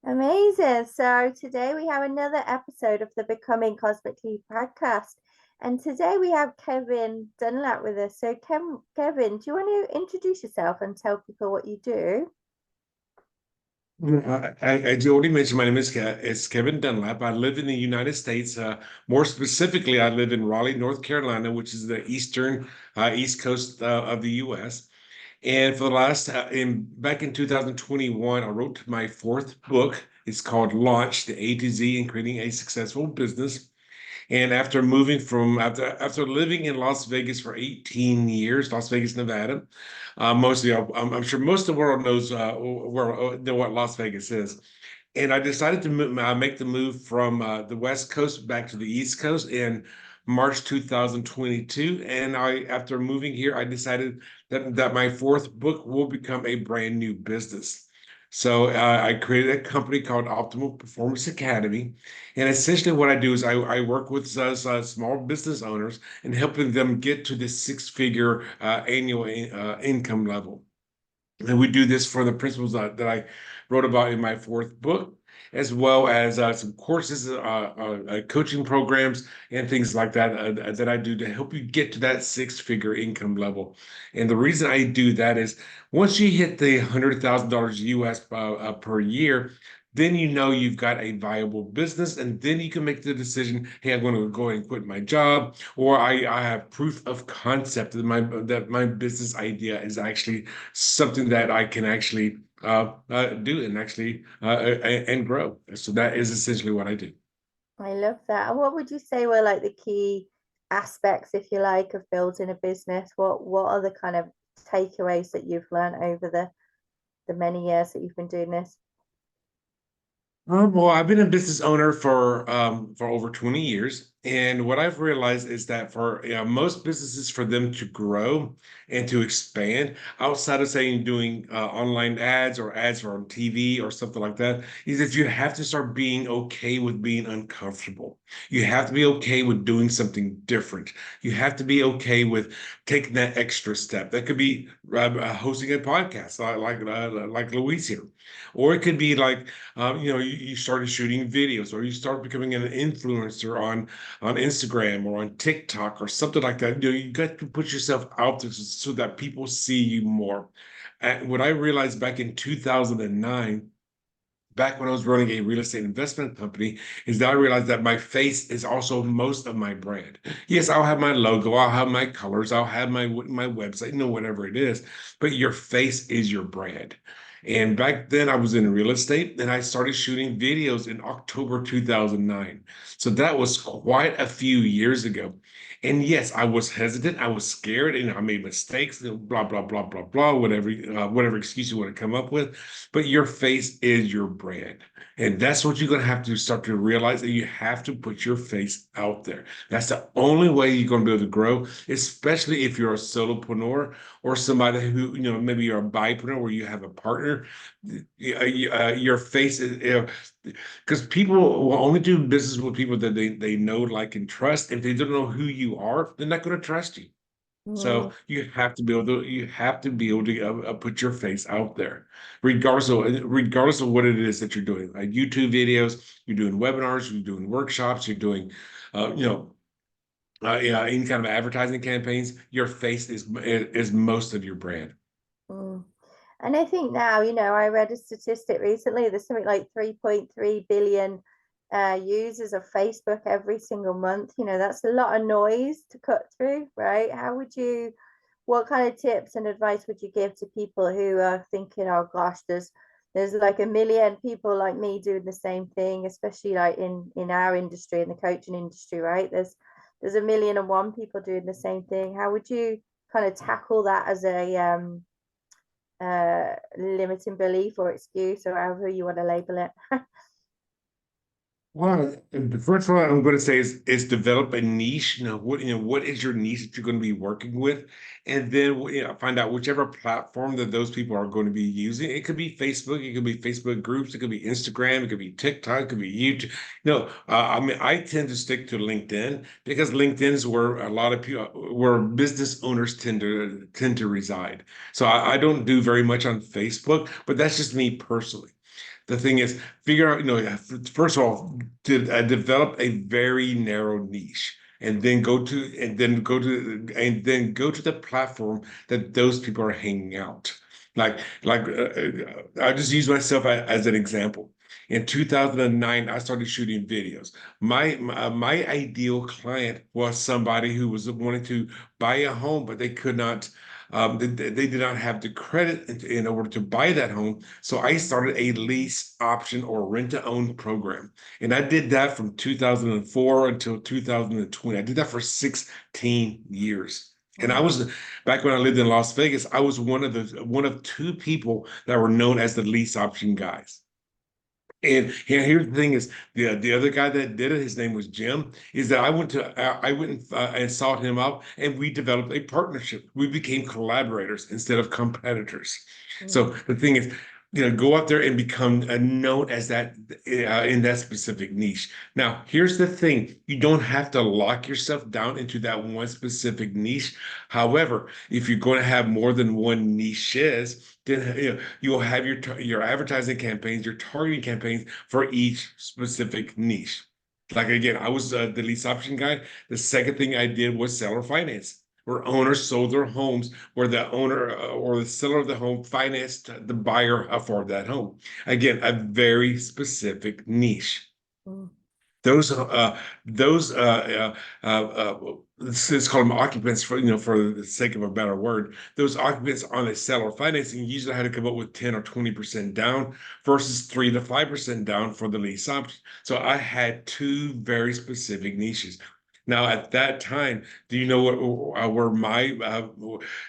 Amazing. So today we have another episode of the Becoming Cosmically podcast. And today we have Kevin Dunlap with us. So, Kevin, do you want to introduce yourself and tell people what you do? I already mentioned my name is Kevin Dunlap. I live in the United States. More specifically, I live in Raleigh, North Carolina, which is the east coast of the U.S. And for the last in back in 2021, I wrote my fourth book. It's called Launch: The A to Z in Creating a Successful Business. And after living in Las Vegas for 18 years, Las Vegas, Nevada, mostly I'm sure most of the world knows know what Las Vegas is. And I decided to make the move from the West Coast back to the East Coast in March 2022. And after moving here, I decided that my fourth book will become a brand new business. So I created a company called Optimal Performance Academy. And essentially, what I do is I work with small business owners and helping them get to this six-figure annual income level. And we do this for the principles that I wrote about in my fourth book, as well as some courses, coaching programs, and things like that that I do to help you get to that six-figure income level. And the reason I do that is once you hit the $100,000 US per year, then you know you've got a viable business, and then you can make the decision, hey, I'm going to go and quit my job, or I have proof of concept that my business idea is actually something that I can actually do and actually and grow. So that is essentially what I do. I love that. And what would you say were like the key aspects, if you like, of building a business? What are the kind of takeaways that you've learned over the many years that you've been doing this? Well, I've been a business owner for over 20 years, and what I've realized is that for most businesses, for them to grow and to expand outside of saying doing online ads or ads on TV or something like that, is that you have to start being okay with being uncomfortable. You have to be okay with doing something different. You have to be okay with taking that extra step. That could be hosting a podcast like Louise here, or it could be like you started shooting videos or you start becoming an influencer on Instagram or on TikTok or something like that. You got to put yourself out there so that people see you more. And what I realized back in 2009, back when I was running a real estate investment company, is that I realized that my face is also most of my brand. Yes, I'll have my logo, I'll have my colors, I'll have my website, whatever it is, but your face is your brand. And back then I was in real estate and I started shooting videos in October 2009. So that was quite a few years ago. And yes, I was hesitant, I was scared, and I made mistakes, blah, blah, blah, blah, blah, whatever excuse you want to come up with, but your face is your brand. And that's what you're going to have to start to realize that you have to put your face out there. That's the only way you're going to be able to grow, especially if you're a solopreneur or somebody who, maybe you're a bipreneur where you have a partner. Your face is, because people will only do business with people that they know, like, and trust. If they don't know who you are, they're not going to trust you. Mm. So you have to be able to put your face out there, regardless of what it is that you're doing. Like YouTube videos, you're doing webinars, you're doing workshops, you're doing, uh, you know, yeah, any kind of advertising campaigns. Your face is most of your brand. Mm. And I think now, I read a statistic recently, there's something like 3.3 billion users of Facebook every single month. That's a lot of noise to cut through, right? What kind of tips and advice would you give to people who are thinking, oh gosh, there's like a million people like me doing the same thing, especially like in our industry, in the coaching industry, right? There's a million and one people doing the same thing. How would you kind of tackle that as a limiting belief or excuse or however you want to label it? Well, the first one I'm going to say is develop a niche. What is your niche that you're going to be working with, and then find out whichever platform that those people are going to be using. It could be Facebook, it could be Facebook groups, it could be Instagram, it could be TikTok, it could be YouTube. I mean, I tend to stick to LinkedIn because LinkedIn is where a lot of people, where business owners tend to reside. So I don't do very much on Facebook, but that's just me personally. The thing is, figure out, first of all, develop a very narrow niche. And then go to the platform that those people are hanging out. I just use myself as an example. In 2009, I started shooting videos. My ideal client was somebody who was wanting to buy a home, but they could not. They did not have the credit in order to buy that home. So I started a lease option or rent to own program. And I did that from 2004 until 2020. I did that for 16 years. And I Mm, was back when I lived in Las Vegas, I was one of two people that were known as the lease option guys. And here's the thing is the other guy that did it, his name was Jim, is that I went and sought him out and we developed a partnership. We became collaborators instead of competitors. So mm, the thing is, go out there and become known as that in that specific niche. Now, here's the thing. You don't have to lock yourself down into that one specific niche. However, if you're going to have more than one niches, then you'll have your advertising campaigns, your targeting campaigns for each specific niche. Like again, I was the lease option guy. The second thing I did was seller finance, where owners sold their homes, where the owner or the seller of the home financed the buyer for that home. Again, a very specific niche. mm, Those those let's call them occupants for the sake of a better word. Those occupants on a seller financing usually had to come up with 10 or 20% down versus 3 to 5% down for the lease option. So I had two very specific niches. Now at that time, do you know what where my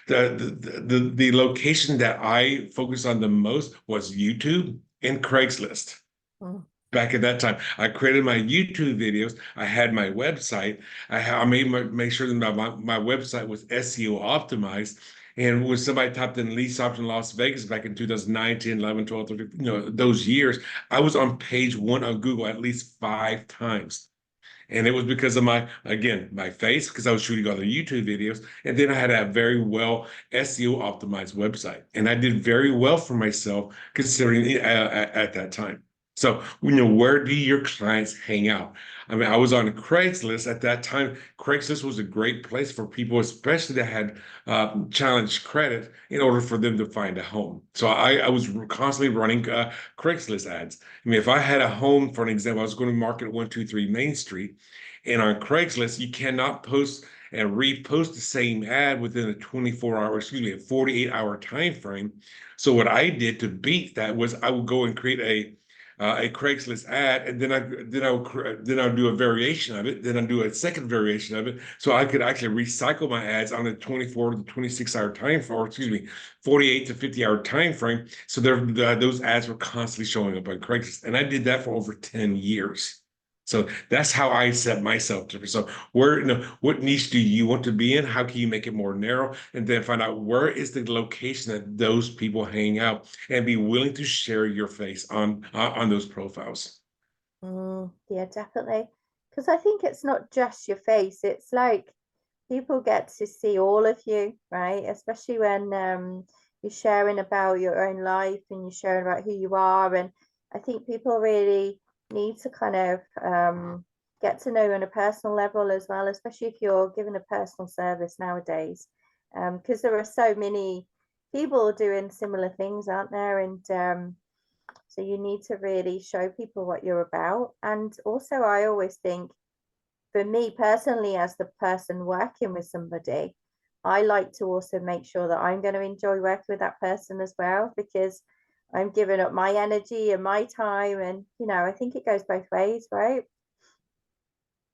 the location that I focused on the most was YouTube and Craigslist. mm, Back at that time, I created my YouTube videos. I had my website. I make sure that my website was SEO optimized. And when somebody typed in lease option Las Vegas back in 2009, 10, 11, 12, 13, those years, I was on page one on Google at least 5 times. And it was because of my face, because I was shooting other YouTube videos. And then I had a very well SEO optimized website. And I did very well for myself considering at that time. So, where do your clients hang out? I mean, I was on Craigslist at that time. Craigslist was a great place for people, especially that had challenged credit, in order for them to find a home. So I was constantly running Craigslist ads. I mean, if I had a home, for an example, I was going to market 123 Main Street, and on Craigslist, you cannot post and repost the same ad within a 24-hour, excuse me, a 48-hour time frame. So what I did to beat that was I would go and create a Craigslist ad, and then I'll do a variation of it. Then I'll do a second variation of it, so I could actually recycle my ads on a 24 to 26-hour time, or excuse me, 48 to 50-hour time frame. So those ads were constantly showing up on Craigslist, and I did that for over 10 years. So that's how I set myself to. So what niche do you want to be in? How can you make it more narrow? And then find out where is the location that those people hang out, and be willing to share your face on those profiles. yeah, definitely. Because I think it's not just your face. It's like people get to see all of you, right? Especially when you're sharing about your own life and you're sharing about who you are. And I think people really need to kind of get to know you on a personal level as well, especially if you're giving a personal service nowadays. Because there are so many people doing similar things, aren't there? And so you need to really show people what you're about. And also, I always think, for me personally, as the person working with somebody, I like to also make sure that I'm going to enjoy working with that person as well, because I'm giving up my energy and my time. And, I think it goes both ways, right?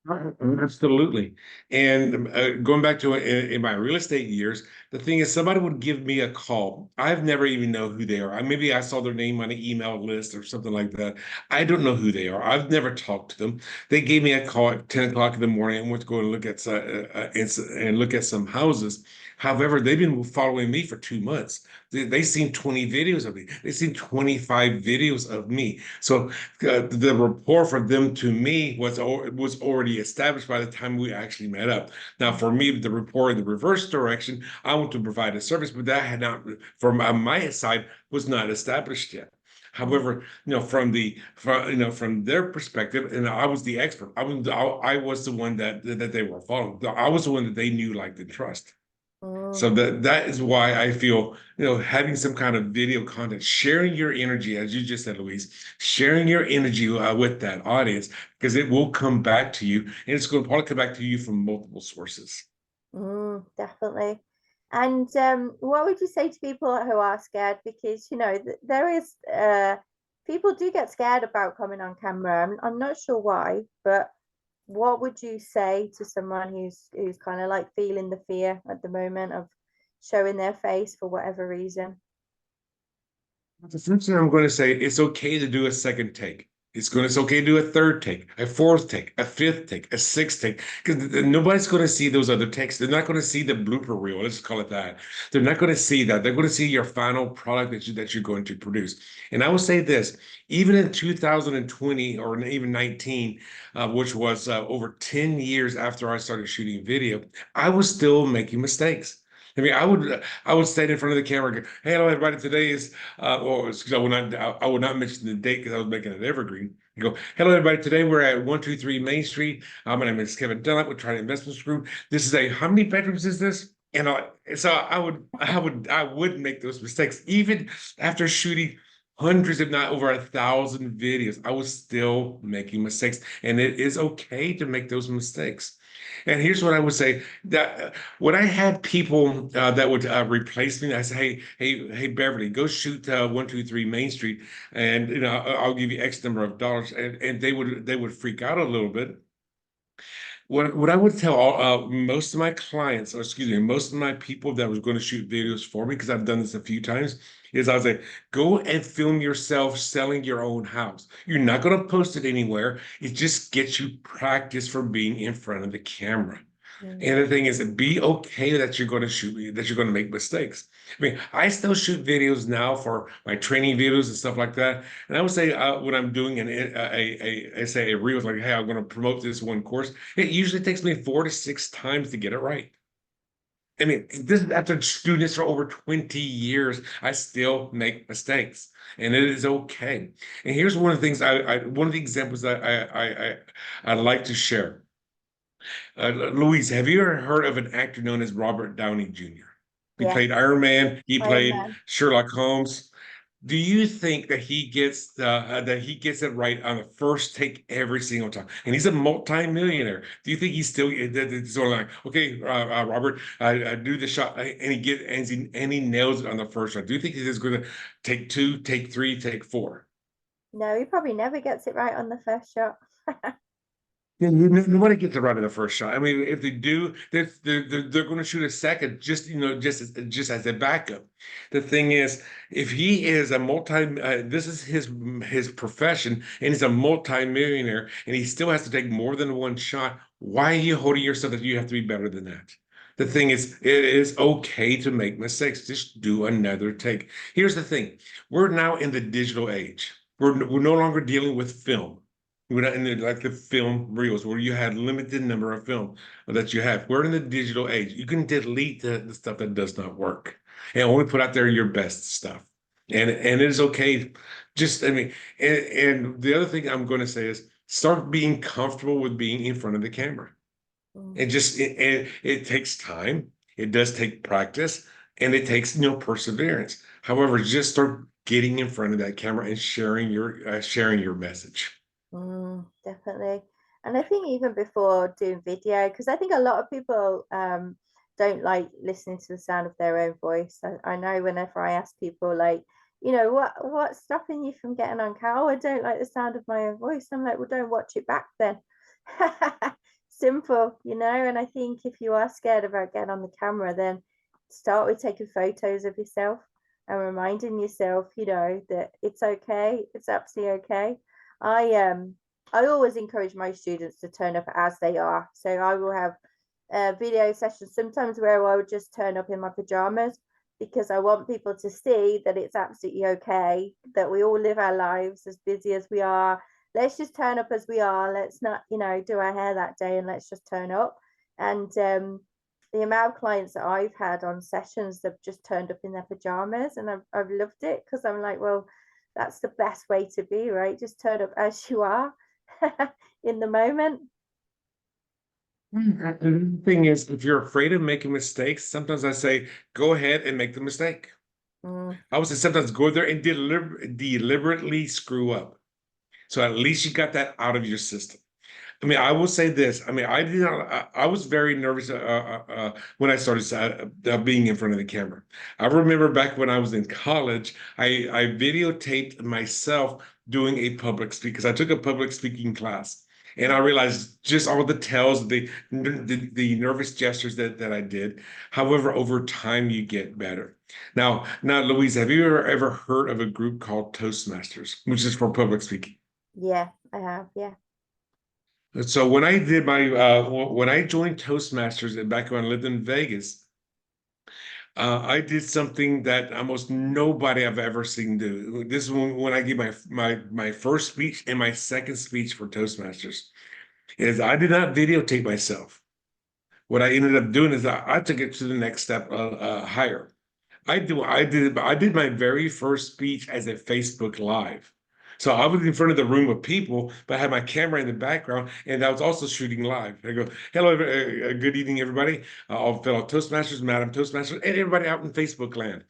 Absolutely. And going back to in my real estate years, the thing is, somebody would give me a call. I've never even know who they are. Maybe I saw their name on an email list or something like that. I don't know who they are. I've never talked to them. They gave me a call at 10 o'clock in the morning and went to go and look at and look at some houses. However, they've been following me for 2 months. They seen 20 videos of me. They seen 25 videos of me. So the rapport from them to me was already established by the time we actually met up. Now, for me, the rapport in the reverse direction, I want to provide a service, but that had not, from my side, was not established yet. Mm. However, from their perspective, and I was the expert. I was the one that they were following. I was the one that they knew, liked, and trust. Mm. So that is why I feel, having some kind of video content, sharing your energy, as you just said, Louise, sharing your energy with that audience, because it will come back to you, and it's going to probably come back to you from multiple sources. Definitely. And what would you say to people who are scared? Because there is people do get scared about coming on camera. I'm not sure why, but what would you say to someone who's kind of like feeling the fear at the moment of showing their face for whatever reason? The first thing I'm going to say, it's okay to do a second take. It's okay to do a third take, a fourth take, a fifth take, a sixth take, because nobody's going to see those other takes. They're not going to see the blooper reel. Let's call it that. They're not going to see that. They're going to see your final product that you're going to produce. And I will say this, even in 2020 or even 19, which was over 10 years after I started shooting video, I was still making mistakes. I mean, I would stand in front of the camera and go, "Hey, hello, everybody. Today is or because I will not mention the date because I was making it evergreen. You go, hello everybody. Today we're at 123 Main Street. My name is Kevin Dunlap with Trident Investments Group. This is how many bedrooms is this? And so I would make those mistakes even after shooting hundreds, if not over 1,000 videos. I was still making mistakes, and it is okay to make those mistakes. And here's what I would say that when I had people that would replace me, I say, hey, Beverly, go shoot 123 Main Street, and I'll give you X number of dollars, and they would freak out a little bit. What I would tell most of my clients, or excuse me, most of my people that was going to shoot videos for me, because I've done this a few times, is I would say, go and film yourself selling your own house. You're not going to post it anywhere. It just gets you practice for being in front of the camera. Mm. And the thing is, be okay that you're going to that you're going to make mistakes. I mean, I still shoot videos now for my training videos and stuff like that. And I would say when I'm doing say a reel, like, hey, I'm going to promote this one course, it usually takes me 4 to 6 times to get it right. I mean, this is after doing this for over 20 years. I still make mistakes, and it is okay. And here's one of the things one of the examples that I like to share. Louise, have you ever heard of an actor known as Robert Downey Jr.? He Yes, played Iron Man. He Iron played Man. Sherlock Holmes. Do you think that he gets it right on the first take every single time? And he's a multi-millionaire. Do you think he's still sort of like, okay, Robert, I do the shot, and he nails it on the first shot? Do you think he's going to take two, take three, take four? No, he probably never gets it right on the first shot. Yeah, nobody gets it right in the first shot. I mean, if they do, they're going to shoot a second, just as a backup. The thing is, if he is this is his profession, and he's a multi-millionaire, and he still has to take more than one shot. Why are you holding yourself that you have to be better than that? The thing is, it is okay to make mistakes. Just do another take. Here's the thing: we're now in the digital age. We're no longer dealing with film. We're not in like the film reels where you had limited number of film that you have. We're in the digital age. You can delete the stuff that does not work and only put out there your best stuff. And it is okay. Just I mean, and the other thing I'm going to say is start being comfortable with being in front of the camera. Mm. It takes time. It does take practice, and it takes perseverance. However, just start getting in front of that camera and sharing your message. Definitely. And I think even before doing video, because I think a lot of people don't like listening to the sound of their own voice. I know whenever I ask people like, what's stopping you from getting on camera? Oh, I don't like the sound of my own voice. I'm like, well, don't watch it back then. Simple, and I think if you are scared about getting on the camera, then start with taking photos of yourself and reminding yourself, that it's okay, it's absolutely okay. I always encourage my students to turn up as they are. So I will have video sessions sometimes where I would just turn up in my pajamas because I want people to see that it's absolutely okay, that we all live our lives as busy as we are. Let's just turn up as we are. Let's not, do our hair that day, and let's just turn up. And the amount of clients that I've had on sessions that have just turned up in their pajamas, and I've loved it because I'm like, well, that's the best way to be, right? Just turn up as you are in the moment. The thing is, if you're afraid of making mistakes, sometimes I say, go ahead and make the mistake. Mm, I would say sometimes go there and deliberately screw up. So at least you got that out of your system. I mean, I will say this. I mean, I did not. I was very nervous when I started being in front of the camera. I remember back when I was in college, I videotaped myself doing a public speak because I took a public speaking class, and I realized just all the tells, the nervous gestures that I did. However, over time, you get better. Now, Louise, have you ever heard of a group called Toastmasters, which is for public speaking? yeah, I have. Yeah. So when I joined Toastmasters and back when I lived in Vegas, I did something that almost nobody I've ever seen do. This is when I gave my first speech and my second speech for Toastmasters. Is I did not videotape myself. What I ended up doing is I took it to the next step higher. I did my very first speech as a Facebook Live. So I was in front of the room of people, but I had my camera in the background, and I was also shooting live. I go, "Hello, good evening, everybody, all fellow Toastmasters, Madam Toastmasters, and everybody out in Facebook land."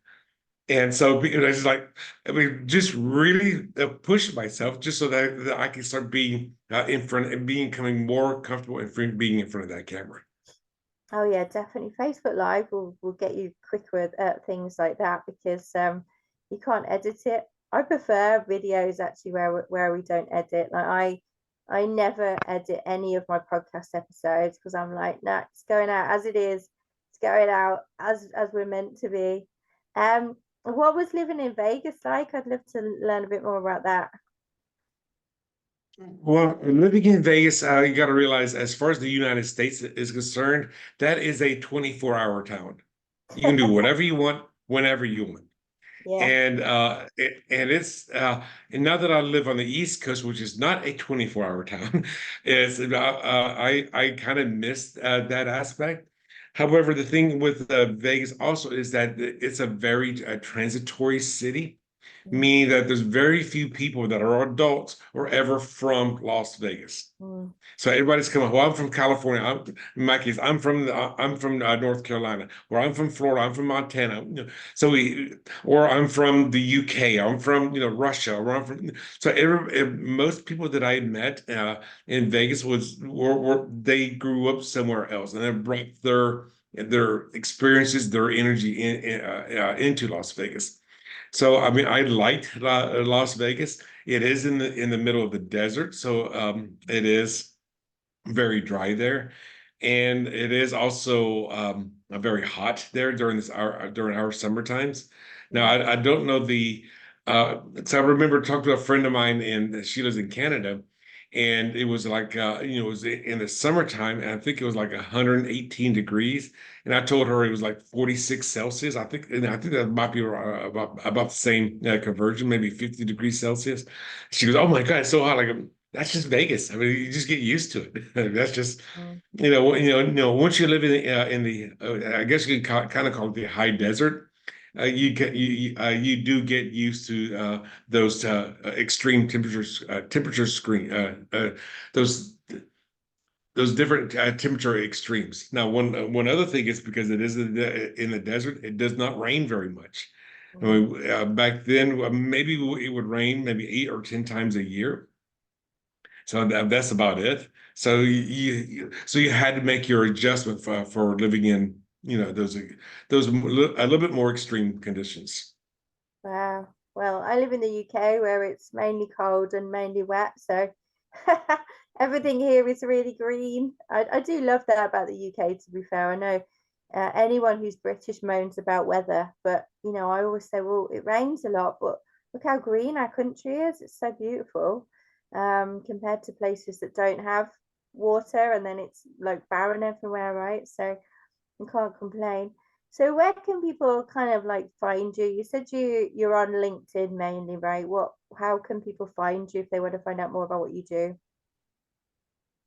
And so I was like, I mean, just really push myself just so that I can start being in front and becoming more comfortable being in front of that camera. Oh yeah, definitely. Facebook Live will get you quicker at things like that because you can't edit it. I prefer videos actually where we don't edit. Like I never edit any of my podcast episodes because I'm like, no, it's going out as it is. It's going out as we're meant to be. What was living in Vegas like? I'd love to learn a bit more about that. Well, living in Vegas, you got to realize, as far as the United States is concerned, that is a 24-hour town. You can do whatever you want, whenever you want. Yeah. And it's and now that I live on the East Coast, which is not a 24-hour town, is I kind of missed that aspect. However, the thing with Vegas also is that it's a very transitory city, Mm, meaning that there's very few people that are adults or ever from Las Vegas. mm, So everybody's coming. Well, I'm from California. In my case, I'm from North Carolina, or I'm from Florida. I'm from Montana. So or I'm from the UK. I'm from Russia. Or I'm from. So most people that I met in Vegas were they grew up somewhere else, and they brought their experiences, their energy into Las Vegas. So I mean, I liked Las Vegas. It is in the middle of the desert, so it is very dry there, and it is also very hot there during our summer times. Now, mm, I don't know so I remember talking to a friend of mine, and she lives in Canada, and it was like it was in the summertime, and I think it was like 118 degrees, and I told her it was like 46 Celsius. I think that might be about the same conversion, maybe 50 degrees Celsius. She goes, "Oh my God, it's so hot!" Like, that's just Vegas. I mean, you just get used to it. That's just, mm. once you live in the, I guess you can kind of call it the high desert. You do get used to those extreme temperature screen, those those different temperature extremes. Now, one other thing is because it is in the desert, it does not rain very much. I Mm. mean, back then, maybe it would rain maybe 8 or 10 times a year. So that's about it. So so you had to make your adjustment for living in those a little bit more extreme conditions. Wow. Well, I live in the UK where it's mainly cold and mainly wet, so everything here is really green. I do love that about the UK, to be fair. I know anyone who's British moans about weather, but I always say, well, it rains a lot, but look how green our country is. It's so beautiful compared to places that don't have water and then it's like barren everywhere, right? So I can't complain. So where can people kind of like find you? You said you're on LinkedIn mainly, right? How can people find you if they want to find out more about what you do?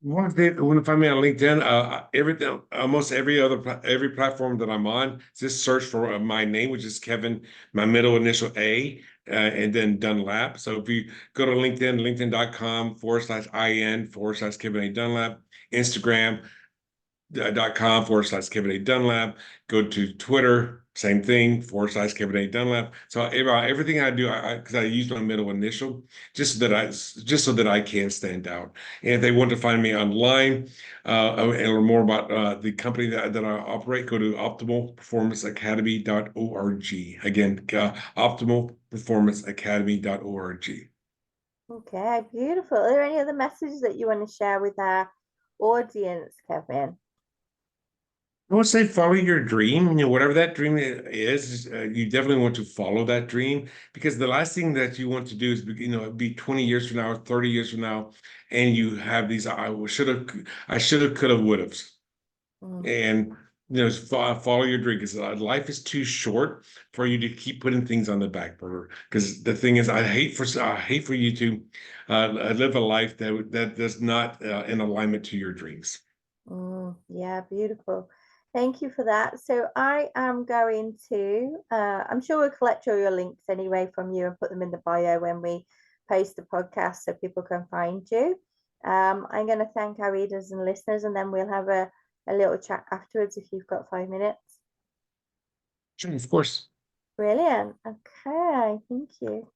One thing, when you find me on LinkedIn, everything, almost every platform that I'm on, just search for my name, which is Kevin, my middle initial A, and then Dunlap. So if you go to LinkedIn, linkedin.com/IN/Kevin A. Dunlap, Instagram, .com/Kevin A. Dunlap. Go to Twitter, same thing, /Kevin A. Dunlap. So everything I do, because I use my middle initial, just so that I can stand out. And if they want to find me online and learn more about the company that I operate, go to optimalperformanceacademy.org. Again, optimalperformanceacademy.org. Okay, beautiful. Are there any other messages that you want to share with our audience, Kevin? I would say follow your dream. Whatever that dream is, you definitely want to follow that dream because the last thing that you want to do is, be 20 years from now, 30 years from now, and you have these I should have, could have, would have. Mm, And, follow your dream because life is too short for you to keep putting things on the back burner. Because the thing is, I hate for you to live a life that does not in alignment to your dreams. yeah, beautiful. Thank you for that. So I am going to, I'm sure we'll collect all your links anyway from you and put them in the bio when we post the podcast so people can find you. I'm going to thank our readers and listeners, and then we'll have a little chat afterwards if you've got 5 minutes. Sure, of course. Brilliant. Okay, thank you.